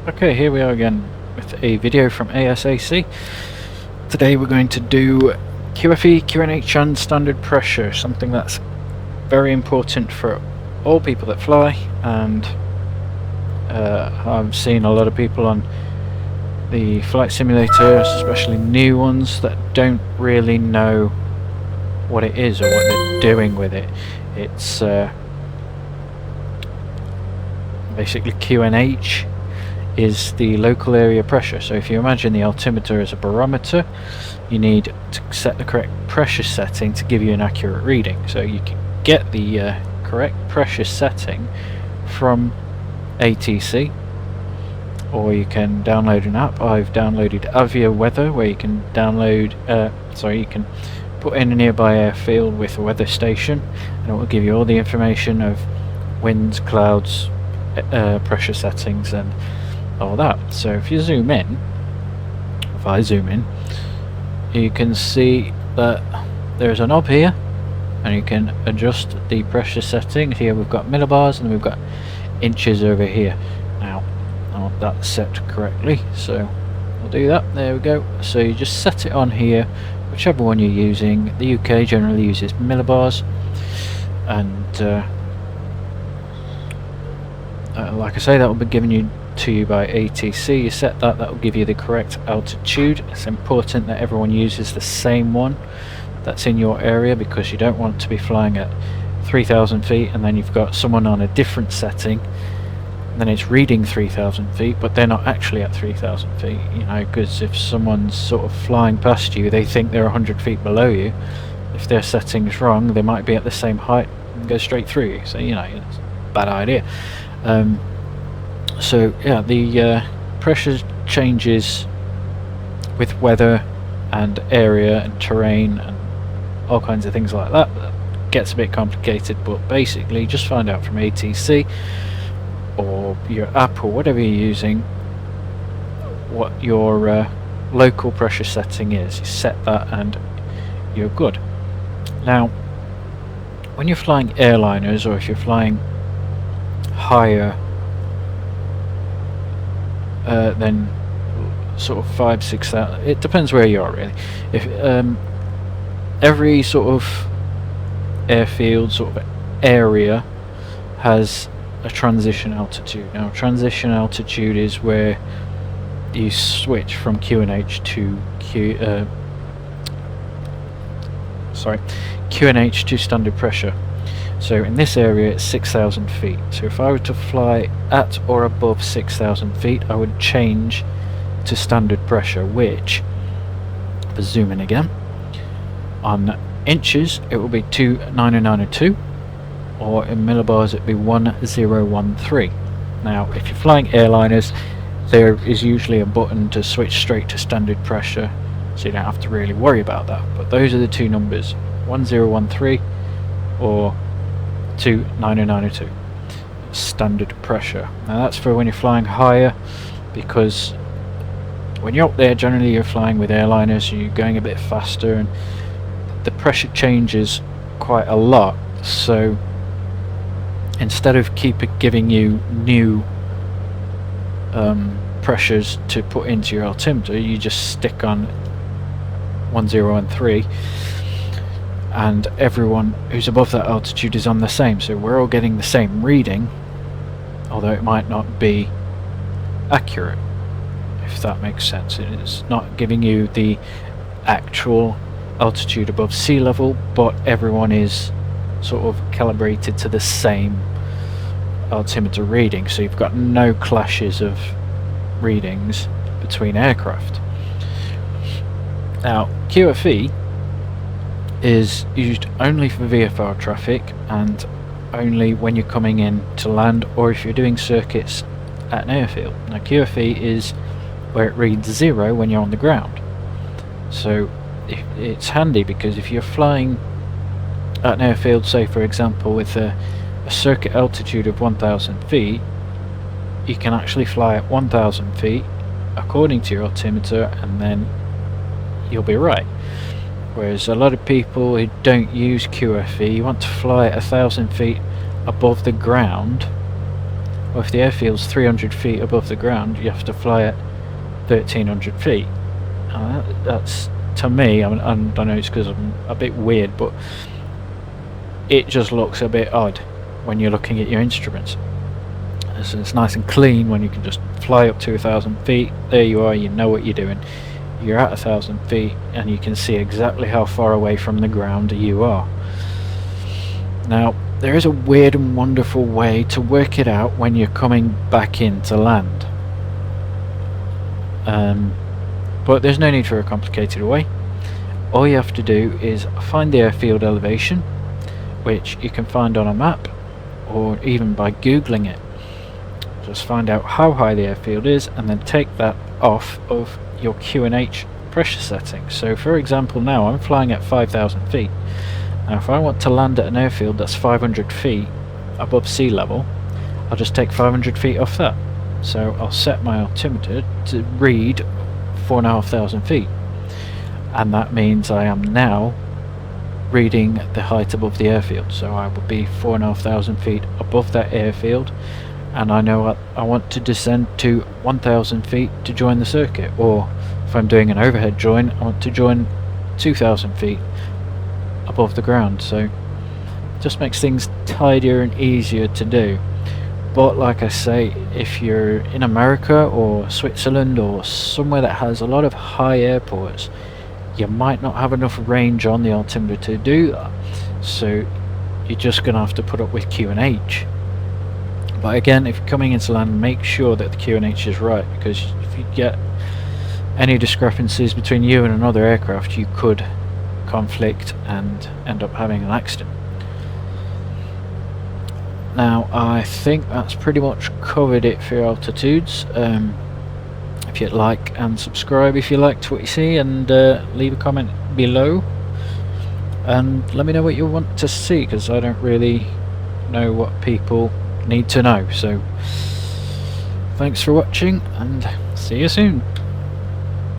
Okay, here we are again with a video from ASAC. Today we're going to do QFE, QNH and standard pressure, something that's very important for all people that fly, and I've seen a lot of people on the flight simulators, especially new ones, that don't really know what it is or what they're doing with it. It's basically QNH is the local area pressure. So if you imagine the altimeter as a barometer, you need to set the correct pressure setting to give you an accurate reading. So you can get the correct pressure setting from ATC, or you can download an app. I've downloaded Avia Weather, where you can download you can put in a nearby airfield with a weather station, and it will give you all the information of winds, clouds, pressure settings and all that. So if you zoom in, if I zoom in, you can see that there's a knob here and you can adjust the pressure setting. Here we've got millibars and we've got inches over here. Now I want that set correctly, so we'll do that. There we go. So you just set it on here, whichever one you're using. The UK generally uses millibars, and like I say, that will be given to you by ATC. You set that, that will give you the correct altitude. It's important that everyone uses the same one that's in your area, because you don't want to be flying at 3,000 feet and then you've got someone on a different setting, and then it's reading 3,000 feet but they're not actually at 3,000 feet, you know, because if someone's sort of flying past you, they think they're 100 feet below you. If their setting's wrong, they might be at the same height and go straight through you, so you know, it's a bad idea. So yeah, the pressure changes with weather and area and terrain and all kinds of things like that. That gets a bit complicated, but basically just find out from ATC or your app or whatever you're using what your local pressure setting is. You set that and you're good. Now when you're flying airliners, or if you're flying higher then sort of 5,000–6,000, it depends where you are really. If every sort of airfield, sort of area, has a transition altitude. Now transition altitude is where you switch from QNH to QNH to standard pressure. So in this area it's 6,000 feet. So if I were to fly at or above 6,000 feet, I would change to standard pressure, which, if I zoom in again, on inches it will be 29902, or in millibars it would be 1013. Now if you're flying airliners, there is usually a button to switch straight to standard pressure, so you don't have to really worry about that. But those are the two numbers, 1013 or 29902, standard pressure. Now that's for when you're flying higher, because when you're up there generally you're flying with airliners, you're going a bit faster and the pressure changes quite a lot. So instead of giving you new pressures to put into your altimeter, you just stick on 1013, and everyone who's above that altitude is on the same, so we're all getting the same reading, although it might not be accurate, if that makes sense. It's not giving you the actual altitude above sea level, but everyone is sort of calibrated to the same altimeter reading, so you've got no clashes of readings between aircraft. Now QFE is used only for VFR traffic and only when you're coming in to land, or if you're doing circuits at an airfield. Now QFE is where it reads 0 when you're on the ground. So it's handy, because if you're flying at an airfield, say for example with a circuit altitude of 1,000 feet, you can actually fly at 1,000 feet according to your altimeter and then you'll be right. Whereas a lot of people who don't use QFE want to fly at 1,000 feet above the ground Or if the airfield's 300 feet above the ground, you have to fly at 1300 feet. That's, to me, I know it's because I'm a bit weird, but it just looks a bit odd when you're looking at your instruments. So it's nice and clean when you can just fly up to 1,000 feet. There you are, you know what you're doing. You're at 1,000 feet and you can see exactly how far away from the ground you are. Now, there is a weird and wonderful way to work it out when you're coming back into land. But there's no need for a complicated way. All you have to do is find the airfield elevation, which you can find on a map or even by googling it. Just find out how high the airfield is and then take that off of your QNH pressure setting. So for example, now I'm flying at 5,000 feet. Now if I want to land at an airfield that's 500 feet above sea level, I'll just take 500 feet off that. So I'll set my altimeter to read 4,500 feet, and that means I am now reading the height above the airfield. So I will be 4,500 feet above that airfield, and I know what I want to descend to 1,000 feet to join the circuit, or if I'm doing an overhead join, I want to join 2,000 feet above the ground. So it just makes things tidier and easier to do. But like I say, if you're in America or Switzerland or somewhere that has a lot of high airports, you might not have enough range on the altimeter to do that, so you're just going to have to put up with QNH. But again, if you're coming into land, make sure that the QNH is right, because if you get any discrepancies between you and another aircraft, you could conflict and end up having an accident. Now I think that's pretty much covered it for altitudes. If you'd like and subscribe if you liked what you see, and leave a comment below and let me know what you want to see, because I don't really know what people need to know. So thanks for watching and see you soon.